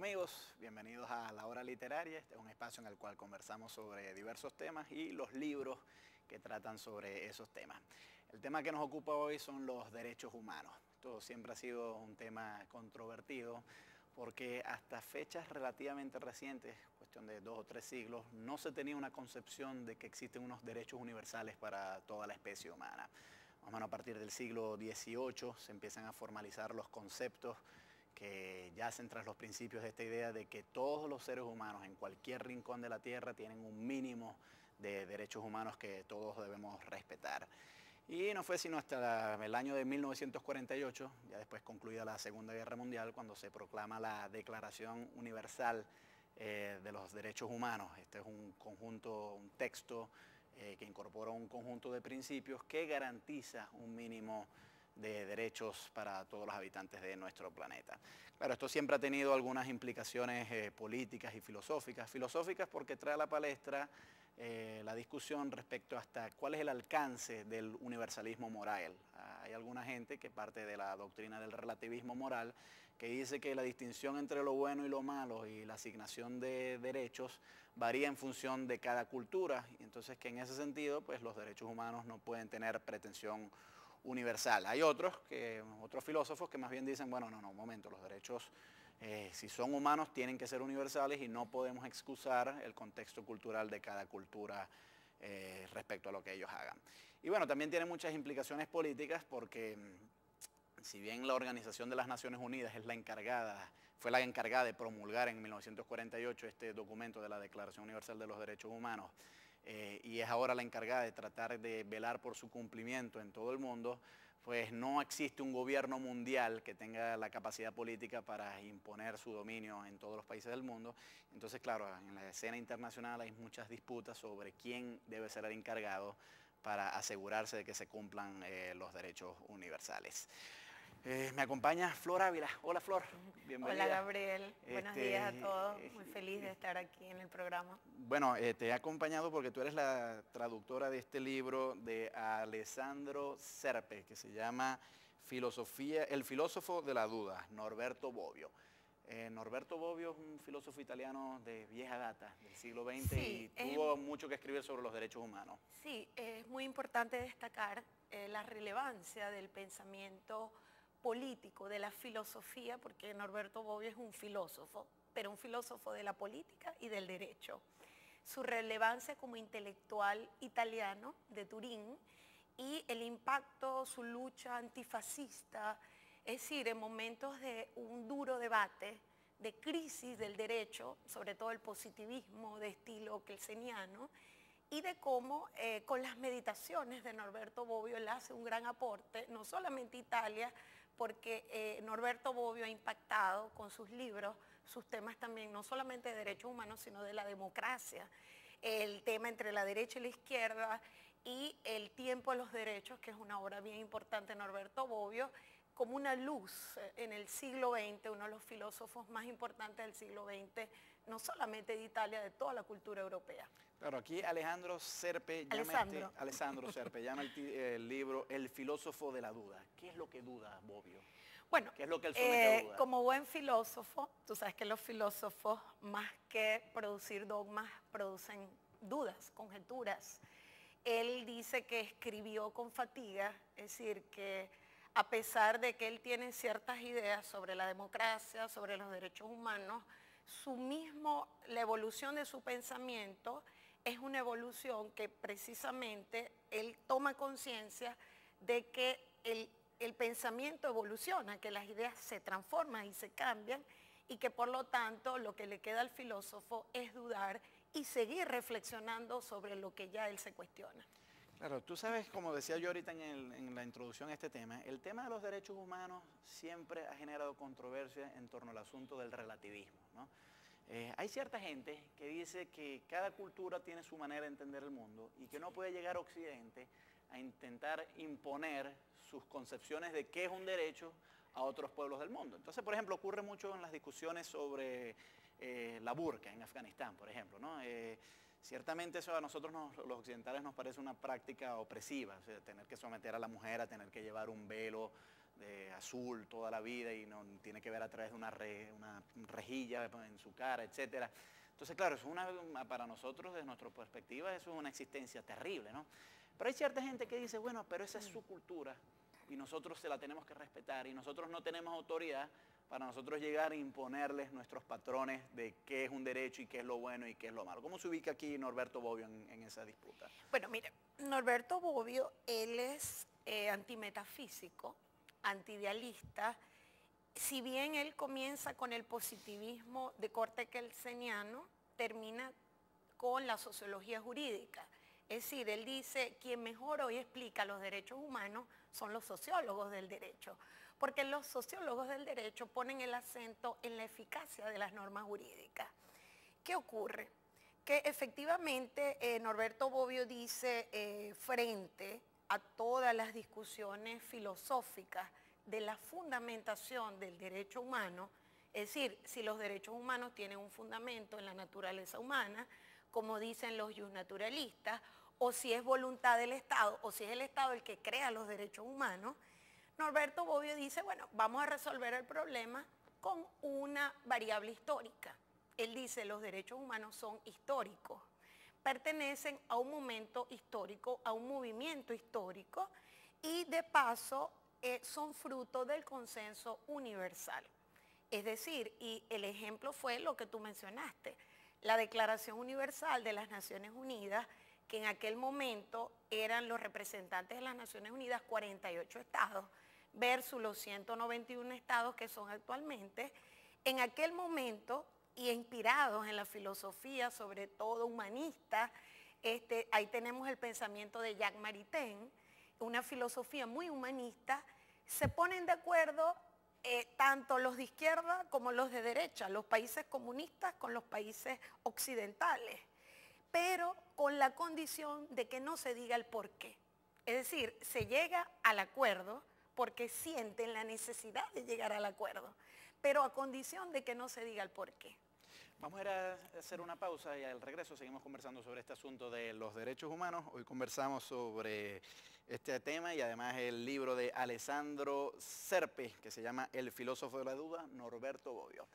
amigos, bienvenidos a La Hora Literaria. Este es un espacio en el cual conversamos sobre diversos temas y los libros que tratan sobre esos temas. El tema que nos ocupa hoy son los derechos humanos. Esto siempre ha sido un tema controvertido porque hasta fechas relativamente recientes, cuestión de 2 o 3 siglos, no se tenía una concepción de que existen unos derechos universales para toda la especie humana. Más o menos a partir del siglo XVIII se empiezan a formalizar los conceptos que yacen tras los principios de esta idea de que todos los seres humanos en cualquier rincón de la Tierra tienen un mínimo de derechos humanos que todos debemos respetar. Y no fue sino hasta el año de 1948, ya después concluida la Segunda Guerra Mundial, cuando se proclama la Declaración Universal de los Derechos Humanos. Este es un conjunto, un texto que incorpora un conjunto de principios que garantiza un mínimo de derechos para todos los habitantes de nuestro planeta. Claro, esto siempre ha tenido algunas implicaciones políticas y filosóficas. Filosóficas porque trae a la palestra la discusión respecto hasta cuál es el alcance del universalismo moral. Hay alguna gente que parte de la doctrina del relativismo moral que dice que la distinción entre lo bueno y lo malo y la asignación de derechos varía en función de cada cultura, y entonces que en ese sentido pues los derechos humanos no pueden tener pretensión universal. Hay otros filósofos que más bien dicen, bueno, no, un momento, los derechos, si son humanos, tienen que ser universales y no podemos excusar el contexto cultural de cada cultura respecto a lo que ellos hagan. Y bueno, también tiene muchas implicaciones políticas porque si bien la Organización de las Naciones Unidas fue la encargada de promulgar en 1948 este documento de la Declaración Universal de los Derechos Humanos, y es ahora la encargada de tratar de velar por su cumplimiento en todo el mundo, pues no existe un gobierno mundial que tenga la capacidad política para imponer su dominio en todos los países del mundo. Entonces, claro, en la escena internacional hay muchas disputas sobre quién debe ser el encargado para asegurarse de que se cumplan los derechos universales. Me acompaña Flor Ávila. Hola, Flor, bienvenida. Hola, Gabriel, buenos días a todos, muy feliz de estar aquí en el programa. Bueno, te he acompañado porque tú eres la traductora de este libro de Alessandro Serpe, que se llama El filósofo de la duda, Norberto Bobbio. Norberto Bobbio es un filósofo italiano de vieja data, del siglo XX, Sí, y tuvo mucho que escribir sobre los derechos humanos. Sí, es muy importante destacar la relevancia del pensamiento político, de la filosofía, porque Norberto Bobbio es un filósofo, pero un filósofo de la política y del derecho. Su relevancia como intelectual italiano de Turín y el impacto, su lucha antifascista, es decir, en momentos de un duro debate, de crisis del derecho, sobre todo el positivismo de estilo kelseniano, y de cómo con las meditaciones de Norberto Bobbio él hace un gran aporte, no solamente Italia, porque Norberto Bobbio ha impactado con sus libros, sus temas también, no solamente de derechos humanos, sino de la democracia, el tema entre la derecha y la izquierda, y el tiempo de los derechos, que es una obra bien importante de Norberto Bobbio, como una luz en el siglo XX, uno de los filósofos más importantes del siglo XX, no solamente de Italia, de toda la cultura europea. Claro, aquí Alessandro Serpe llama el libro El filósofo de la duda. ¿Qué es lo que duda Bobbio? Bueno, ¿qué es lo que él somete a duda? como buen filósofo, tú sabes que los filósofos, más que producir dogmas, producen dudas, conjeturas. Él dice que escribió con fatiga, es decir, que a pesar de que él tiene ciertas ideas sobre la democracia, sobre los derechos humanos, la evolución de su pensamiento es una evolución que precisamente él toma conciencia de que el pensamiento evoluciona, que las ideas se transforman y se cambian, y que por lo tanto lo que le queda al filósofo es dudar y seguir reflexionando sobre lo que ya él se cuestiona. Claro, tú sabes, como decía yo ahorita en la introducción a este tema, el tema de los derechos humanos siempre ha generado controversia en torno al asunto del relativismo, ¿no? Hay cierta gente que dice que cada cultura tiene su manera de entender el mundo y que no puede llegar a Occidente a intentar imponer sus concepciones de qué es un derecho a otros pueblos del mundo. Entonces, por ejemplo, ocurre mucho en las discusiones sobre la burka en Afganistán, por ejemplo, ¿no? Ciertamente eso a nosotros los occidentales nos parece una práctica opresiva, o sea, tener que someter a la mujer a tener que llevar un velo azul toda la vida y no tiene que ver a través de una rejilla en su cara, etcétera. Entonces, claro, eso es para nosotros, desde nuestra perspectiva, eso es una existencia terrible, ¿no? Pero hay cierta gente que dice, bueno, pero esa es su cultura y nosotros se la tenemos que respetar y nosotros no tenemos autoridad para nosotros llegar a imponerles nuestros patrones de qué es un derecho y qué es lo bueno y qué es lo malo. ¿Cómo se ubica aquí Norberto Bobbio en esa disputa? Bueno, mire, Norberto Bobbio, él es antimetafísico, antiidealista. Si bien él comienza con el positivismo de corte kelseniano, termina con la sociología jurídica. Es decir, él dice, quien mejor hoy explica los derechos humanos son los sociólogos del derecho, porque los sociólogos del derecho ponen el acento en la eficacia de las normas jurídicas. ¿Qué ocurre? Que efectivamente Norberto Bobbio dice, frente a todas las discusiones filosóficas de la fundamentación del derecho humano, es decir, si los derechos humanos tienen un fundamento en la naturaleza humana, como dicen los justnaturalistas, o si es voluntad del Estado, o si es el Estado el que crea los derechos humanos, Norberto Bobbio dice, bueno, vamos a resolver el problema con una variable histórica. Él dice, los derechos humanos son históricos, pertenecen a un momento histórico, a un movimiento histórico, y de paso son fruto del consenso universal. Es decir, y el ejemplo fue lo que tú mencionaste, la Declaración Universal de las Naciones Unidas, que en aquel momento eran los representantes de las Naciones Unidas 48 estados versus los 191 estados que son actualmente. En aquel momento, y inspirados en la filosofía, sobre todo humanista, ahí tenemos el pensamiento de Jacques Maritain, una filosofía muy humanista, se ponen de acuerdo tanto los de izquierda como los de derecha, los países comunistas con los países occidentales, pero con la condición de que no se diga el por qué. Es decir, se llega al acuerdo porque sienten la necesidad de llegar al acuerdo, pero a condición de que no se diga el por qué. Vamos a ir a hacer una pausa y al regreso seguimos conversando sobre este asunto de los derechos humanos. Hoy conversamos sobre este tema y además el libro de Alessandro Serpe, que se llama El filósofo de la duda, Norberto Bobbio.